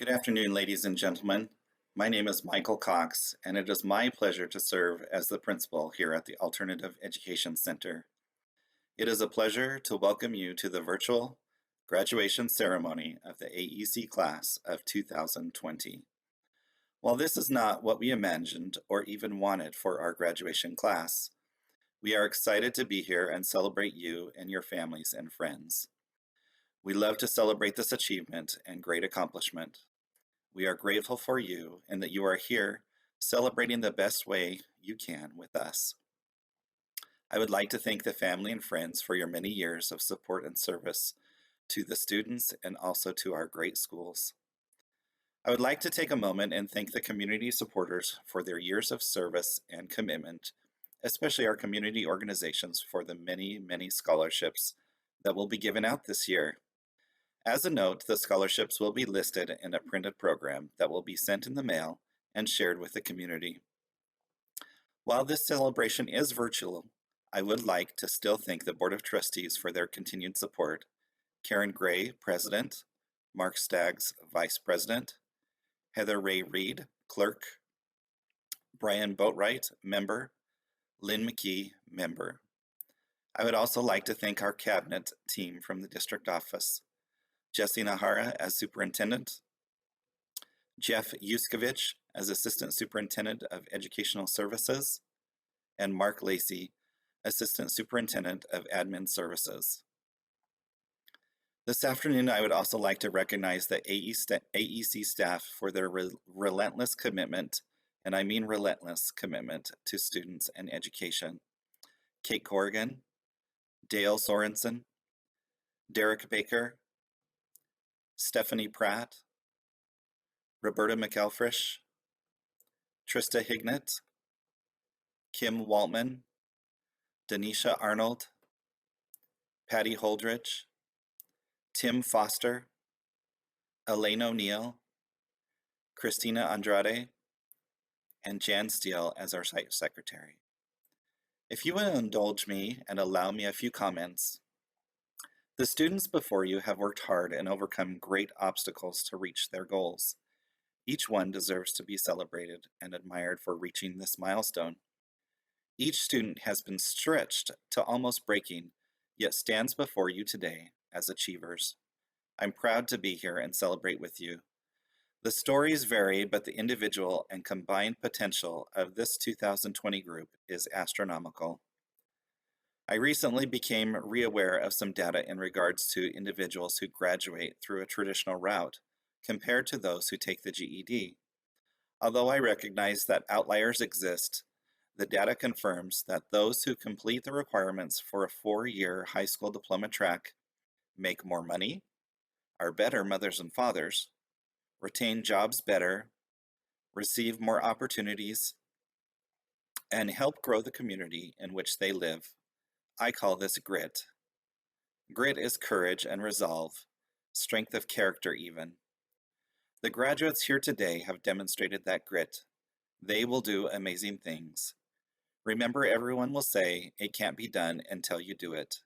Good afternoon, ladies and gentlemen. My name is Michael Cox, and it is my pleasure to serve as the principal here at the Alternative Education Center. It is a pleasure to welcome you to the virtual graduation ceremony of the AEC class of 2020. While this is not what we imagined or even wanted for our graduation class, we are excited to be here and celebrate you and your families and friends. We love to celebrate this achievement and great accomplishment. We are grateful for you and that you are here celebrating the best way you can with us. I would like to thank the family and friends for your many years of support and service to the students and also to our great schools. I would like to take a moment and thank the community supporters for their years of service and commitment, especially our community organizations for the many scholarships that will be given out this year. As a note, the scholarships will be listed in a printed program that will be sent in the mail and shared with the community. While this celebration is virtual, I would like to still thank the Board of Trustees for their continued support. Karen Gray, President, Mark Staggs, Vice President, Heather Ray Reed, Clerk, Brian Boatwright, Member, Lynn McKee, Member. I would also like to thank our Cabinet team from the District Office. Jesse Nahara as Superintendent, Jeff Yuskovich as Assistant Superintendent of Educational Services, and Mark Lacey, Assistant Superintendent of Admin Services. This afternoon, I would also like to recognize the AEC staff for their relentless commitment, and I mean relentless commitment, to students and education. Kate Corrigan, Dale Sorensen, Derek Baker, Stephanie Pratt, Roberta McElfresh, Trista Hignett, Kim Waltman, Denisha Arnold, Patty Holdridge, Tim Foster, Elaine O'Neill, Christina Andrade, and Jan Steele as our site secretary. If you will indulge me and allow me a few comments. The students before you have worked hard and overcome great obstacles to reach their goals. Each one deserves to be celebrated and admired for reaching this milestone. Each student has been stretched to almost breaking, yet stands before you today as achievers. I'm proud to be here and celebrate with you. The stories vary, but the individual and combined potential of this 2020 group is astronomical. I recently became reaware of some data in regards to individuals who graduate through a traditional route compared to those who take the GED. Although I recognize that outliers exist, the data confirms that those who complete the requirements for a 4-year high school diploma track make more money, are better mothers and fathers, retain jobs better, receive more opportunities, and help grow the community in which they live. I call this grit. Grit is courage and resolve, strength of character even. The graduates here today have demonstrated that grit. They will do amazing things. Remember, everyone will say, it can't be done until you do it.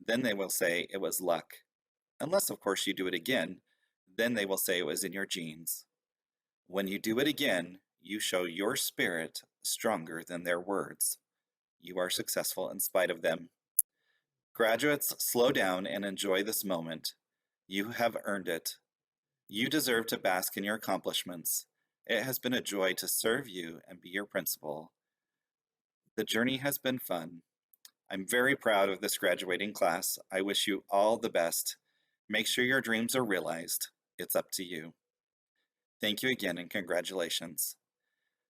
Then they will say it was luck. Unless, of course, you do it again, then they will say it was in your genes. When you do it again, you show your spirit stronger than their words. You are successful in spite of them. Graduates, slow down and enjoy this moment. You have earned it. You deserve to bask in your accomplishments. It has been a joy to serve you and be your principal. The journey has been fun. I'm very proud of this graduating class. I wish you all the best. Make sure your dreams are realized. It's up to you. Thank you again and congratulations.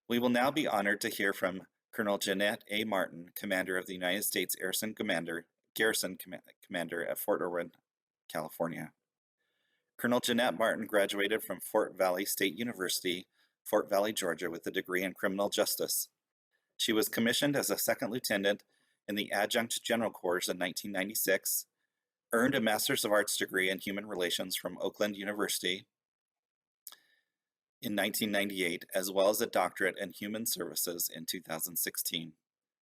We will now be honored to hear from Colonel Jeanette A. Martin, Commander of the United States Garrison Commander at Fort Irwin, California. Colonel Jeanette Martin graduated from Fort Valley State University, Fort Valley, Georgia, with a degree in criminal justice. She was commissioned as a second lieutenant in the Adjunct General Corps in 1996, earned a Master's of Arts degree in Human Relations from Oakland University in 1998, as well as a doctorate in Human Services in 2016.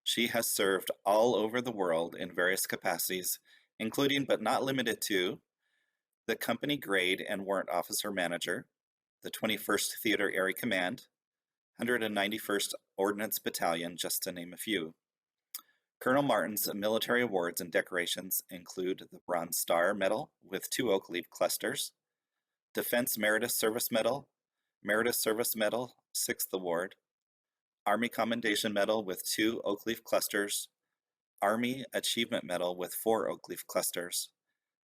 She has served all over the world in various capacities, including but not limited to the company grade and warrant officer manager, the 21st Theater Area Command, 191st Ordnance Battalion, just to name a few. Colonel Martin's military awards and decorations include the Bronze Star Medal with 2 oak leaf clusters, Defense Meritorious Service Medal, 6th Award, Army Commendation Medal with 2 oak leaf clusters, Army Achievement Medal with 4 oak leaf clusters,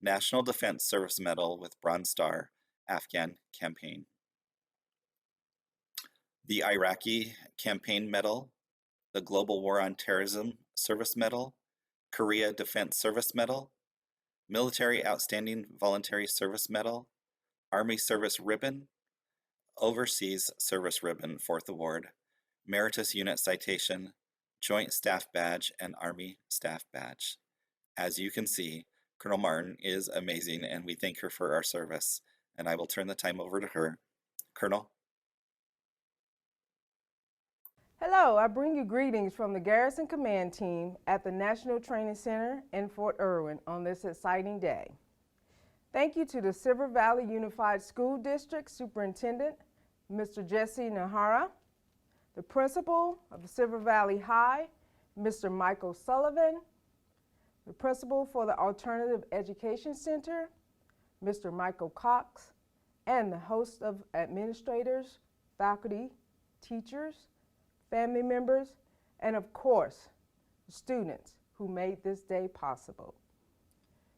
National Defense Service Medal with Bronze Star, Afghan Campaign. The Iraqi Campaign Medal, the Global War on Terrorism Service Medal, Korea Defense Service Medal, Military Outstanding Voluntary Service Medal, Army Service Ribbon, Overseas Service Ribbon, 4th Award, Meritorious Unit Citation, Joint Staff Badge, and Army Staff Badge. As you can see, Colonel Martin is amazing, and we thank her for our service. And I will turn the time over to her. Colonel? Hello, I bring you greetings from the Garrison Command Team at the National Training Center in Fort Irwin on this exciting day. Thank you to the Silver Valley Unified School District Superintendent, Mr. Jesse Nahara, the Principal of the Silver Valley High, Mr. Michael Sullivan, the Principal for the Alternative Education Center, Mr. Michael Cox, and the host of administrators, faculty, teachers, family members, and of course, the students who made this day possible.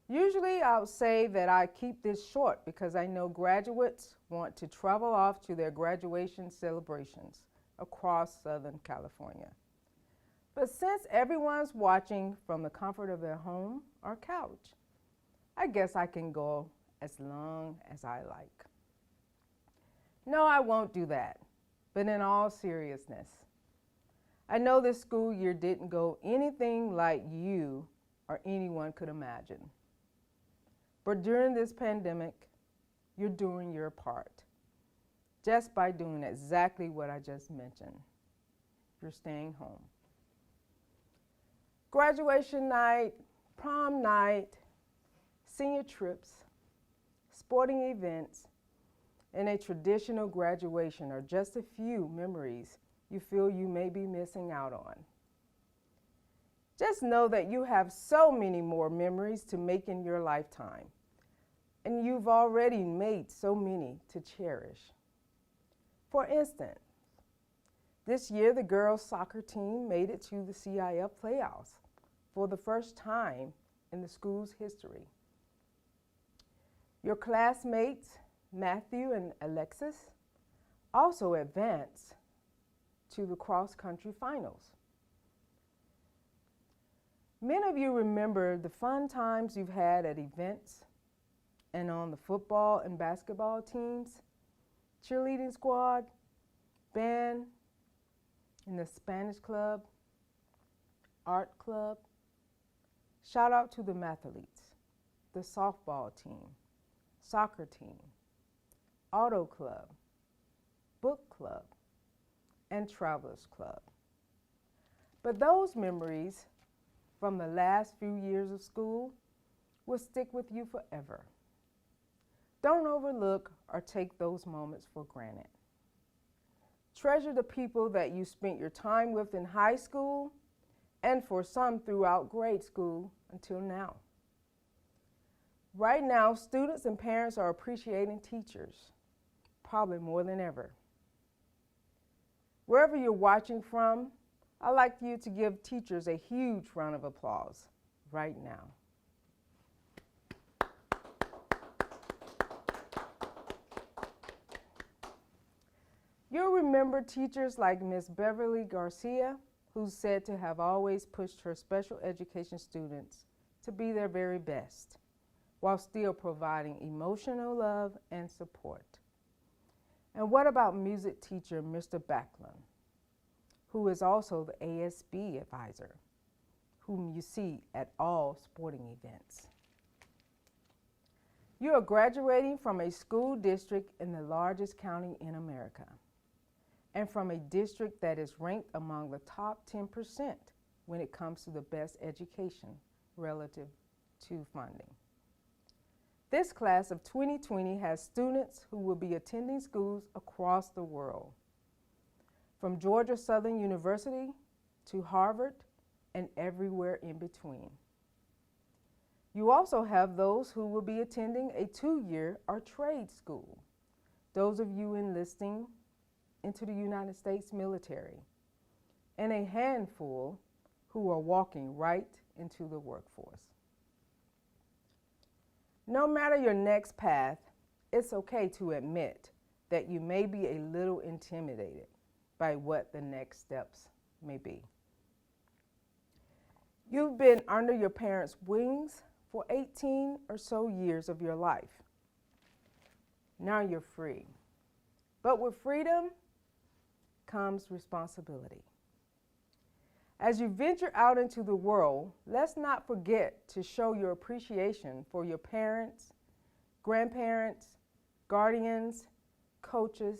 Usually I'll say that I keep this short because I know graduates want to travel off to their graduation celebrations across Southern California. But since everyone's watching from the comfort of their home or couch, I guess I can go as long as I like. No, I won't do that, but in all seriousness, I know this school year didn't go anything like you or anyone could imagine. But during this pandemic, you're doing your part just by doing exactly what I just mentioned. You're staying home. Graduation night, prom night, senior trips, sporting events, and a traditional graduation are just a few memories you feel you may be missing out on. Just know that you have so many more memories to make in your lifetime, and you've already made so many to cherish. For instance, this year the girls' soccer team made it to the CIF playoffs for the first time in the school's history. Your classmates, Matthew and Alexis, also advanced to the cross-country finals. Many of you remember the fun times you've had at events and on the football and basketball teams, cheerleading squad, band, in the Spanish club, art club. Shout out to the mathletes, the softball team, soccer team, auto club, book club, and Travelers Club. But those memories from the last few years of school will stick with you forever. Don't overlook or take those moments for granted. Treasure the people that you spent your time with in high school and for some throughout grade school until now. Right now, students and parents are appreciating teachers, probably more than ever. Wherever you're watching from, I'd like you to give teachers a huge round of applause right now. You'll remember teachers like Miss Beverly Garcia, who's said to have always pushed her special education students to be their very best, while still providing emotional love and support. And what about music teacher Mr. Backlund, who is also the ASB advisor, whom you see at all sporting events? You are graduating from a school district in the largest county in America, and from a district that is ranked among the top 10% when it comes to the best education relative to funding. This class of 2020 has students who will be attending schools across the world, from Georgia Southern University to Harvard and everywhere in between. You also have those who will be attending a 2-year or trade school, those of you enlisting into the United States military, and a handful who are walking right into the workforce. No matter your next path, it's okay to admit that you may be a little intimidated by what the next steps may be. You've been under your parents' wings for 18 or so years of your life. Now you're free. But with freedom comes responsibility. As you venture out into the world, let's not forget to show your appreciation for your parents, grandparents, guardians, coaches,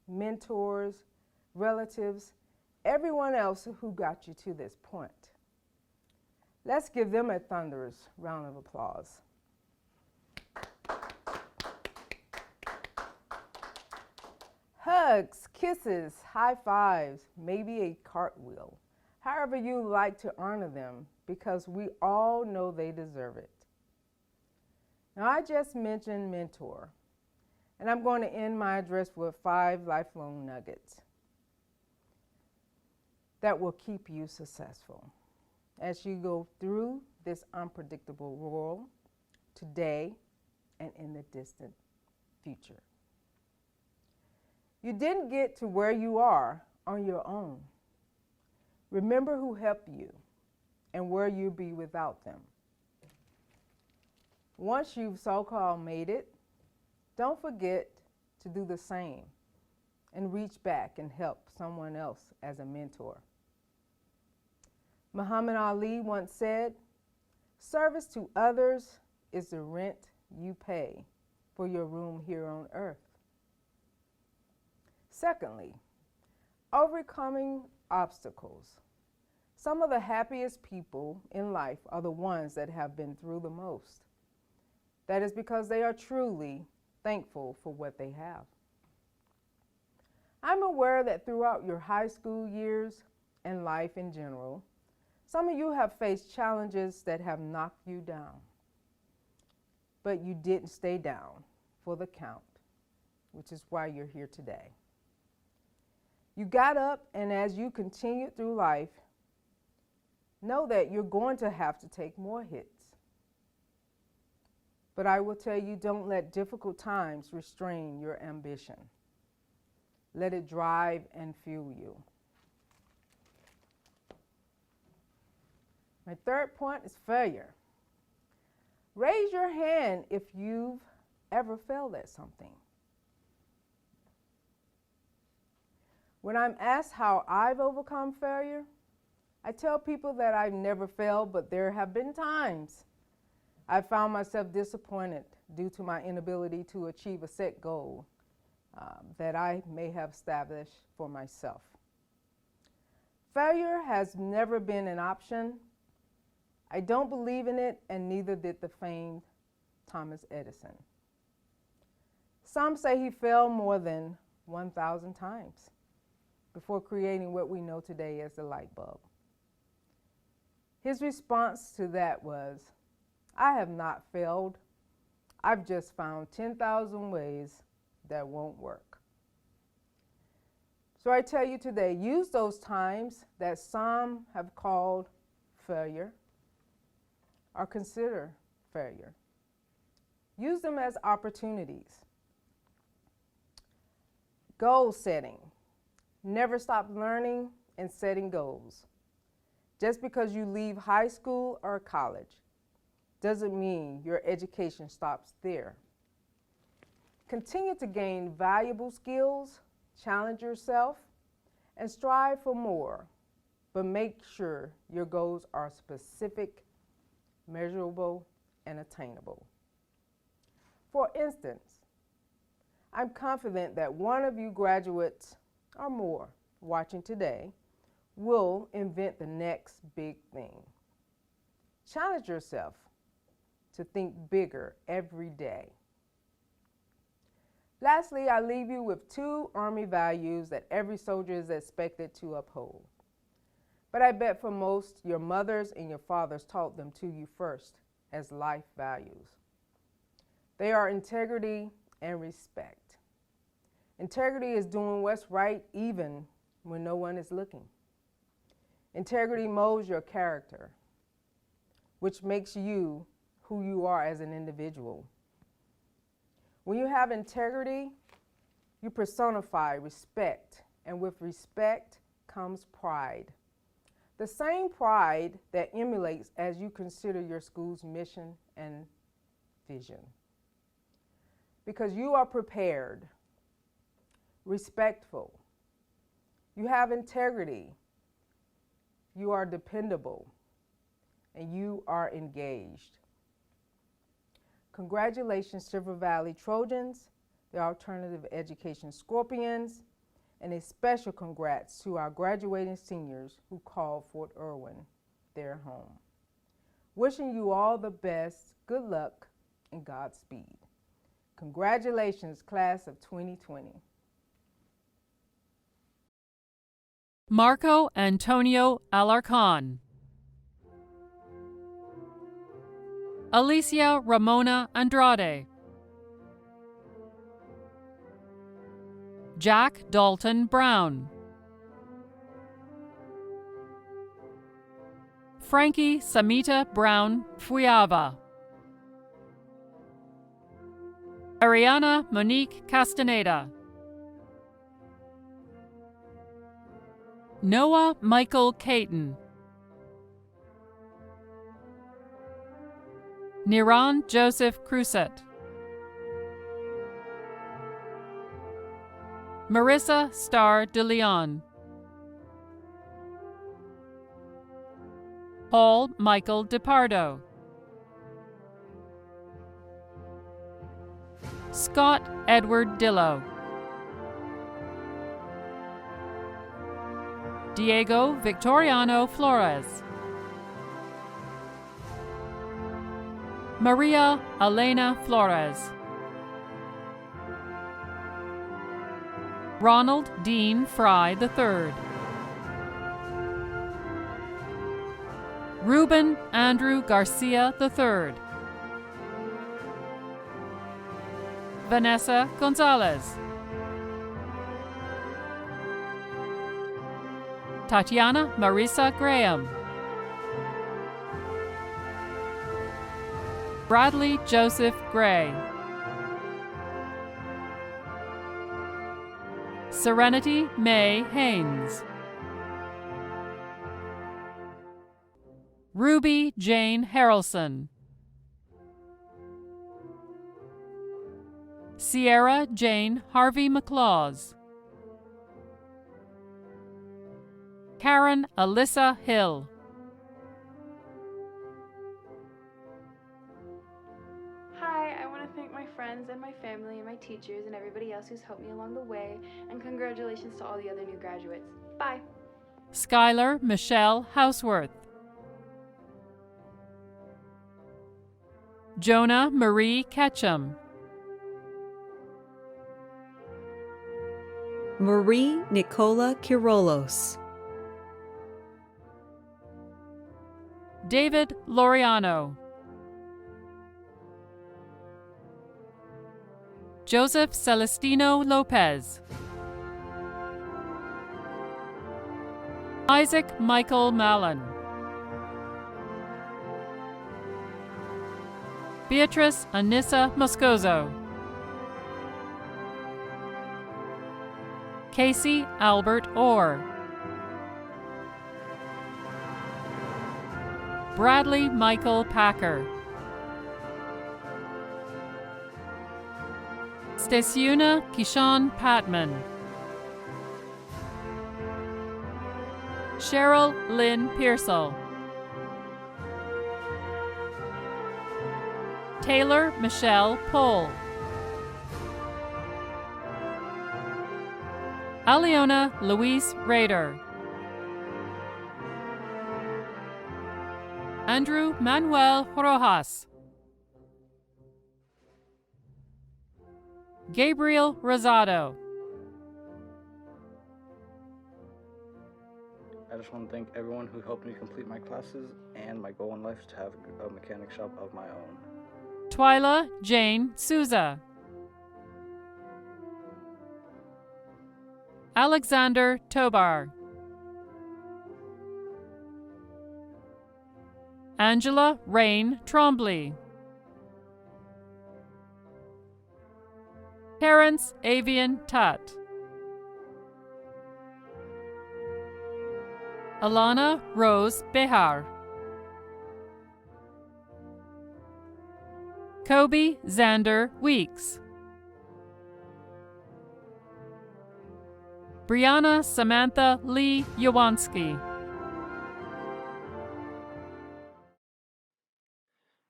mentors, relatives, everyone else who got you to this point. Let's give them a thunderous round of applause. Hugs, kisses, high fives, maybe a cartwheel. However you like to honor them, because we all know they deserve it. Now, I just mentioned mentor, and I'm going to end my address with 5 lifelong nuggets that will keep you successful as you go through this unpredictable world today and in the distant future. You didn't get to where you are on your own. Remember who helped you and where you'll be without them. Once you've so-called made it, don't forget to do the same and reach back and help someone else as a mentor. Muhammad Ali once said, "Service to others is the rent you pay for your room here on earth." Secondly, overcoming obstacles. Some of the happiest people in life are the ones that have been through the most. That is because they are truly thankful for what they have. I'm aware that throughout your high school years and life in general, some of you have faced challenges that have knocked you down. But you didn't stay down for the count, which is why you're here today. You got up, and as you continued through life, know that you're going to have to take more hits. But I will tell you, don't let difficult times restrain your ambition. Let it drive and fuel you. My third point is failure. Raise your hand if you've ever failed at something. When I'm asked how I've overcome failure, I tell people that I've never failed, but there have been times I found myself disappointed due to my inability to achieve a set goal that I may have established for myself. Failure has never been an option. I don't believe in it, and neither did the famed Thomas Edison. Some say he failed more than 1,000 times before creating what we know today as the light bulb. His response to that was, "I have not failed. I've just found 10,000 ways that won't work." So I tell you today, use those times that some have called failure or consider failure. Use them as opportunities. Goal setting. Never stop learning and setting goals. Just because you leave high school or college doesn't mean your education stops there. Continue to gain valuable skills, challenge yourself, and strive for more, but make sure your goals are specific, measurable, and attainable. For instance, I'm confident that one of you graduates or more watching today will invent the next big thing. Challenge yourself to think bigger every day. Lastly, I leave you with 2 Army values that every soldier is expected to uphold. But I bet for most, your mothers and your fathers taught them to you first as life values. They are integrity and respect. Integrity is doing what's right even when no one is looking. Integrity molds your character, which makes you who you are as an individual. When you have integrity, you personify respect, and with respect comes pride. The same pride that emulates as you consider your school's mission and vision. Because you are prepared, respectful, you have integrity, you are dependable, and you are engaged. Congratulations, Silver Valley Trojans, the Alternative Education Scorpions, and a special congrats to our graduating seniors who called Fort Irwin their home. Wishing you all the best, good luck, and Godspeed. Congratulations, class of 2020. Marco Antonio Alarcon. Alicia Ramona Andrade. Jack Dalton Brown. Frankie Samita Brown Fuyava. Ariana Monique Castaneda. Noah Michael Caton. Niran Joseph Cruset. Marissa Starr de Leon. Paul Michael DePardo. Scott Edward Dillow. Diego Victoriano Flores. Maria Elena Flores. Ronald Dean Fry III. Ruben Andrew Garcia III. Vanessa Gonzalez. Tatiana Marisa Graham. Bradley Joseph Gray. Serenity May Haynes. Ruby Jane Harrelson. Sierra Jane Harvey McLaws. Karen Alyssa Hill. Hi, I want to thank my friends and my family and my teachers and everybody else who's helped me along the way, and congratulations to all the other new graduates. Bye. Skylar Michelle Houseworth. Jonah Marie Ketchum. Marie Nicola Kirolos. David Loriano. Joseph Celestino Lopez. Isaac Michael Mallon. Beatrice Anissa Moscoso. Casey Albert Orr. Bradley Michael Packer. Stasiuna Kishan Patman. Cheryl Lynn Pearsall. Taylor Michelle Pohl. Aliona Louise Rader. Andrew Manuel Rojas. Gabriel Rosado. I just want to thank everyone who helped me complete my classes and my goal in life to have a mechanic shop of my own. Twyla Jane Souza. Alexander Tobar. Angela Rain Trombley. Terrence Avian Tutt. Alana Rose Behar. Kobe Xander Weeks. Brianna Samantha Lee Yawanski.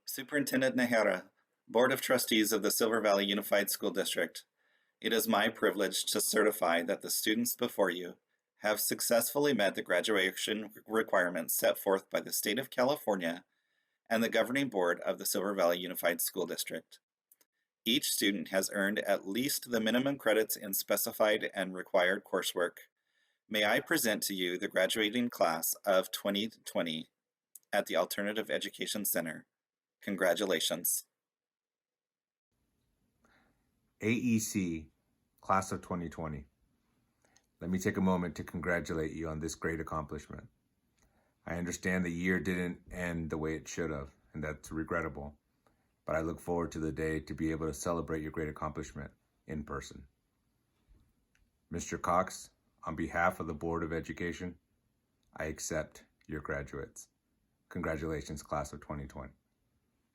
Superintendent Nahara, Board of Trustees of the Silver Valley Unified School District, it is my privilege to certify that the students before you have successfully met the graduation requirements set forth by the State of California and the Governing Board of the Silver Valley Unified School District. Each student has earned at least the minimum credits in specified and required coursework. May I present to you the graduating class of 2020 at the Alternative Education Center. Congratulations. AEC, Class of 2020. Let me take a moment to congratulate you on this great accomplishment. I understand the year didn't end the way it should have, and that's regrettable, but I look forward to the day to be able to celebrate your great accomplishment in person. Mr. Cox, on behalf of the Board of Education, I accept your graduates. Congratulations, Class of 2020.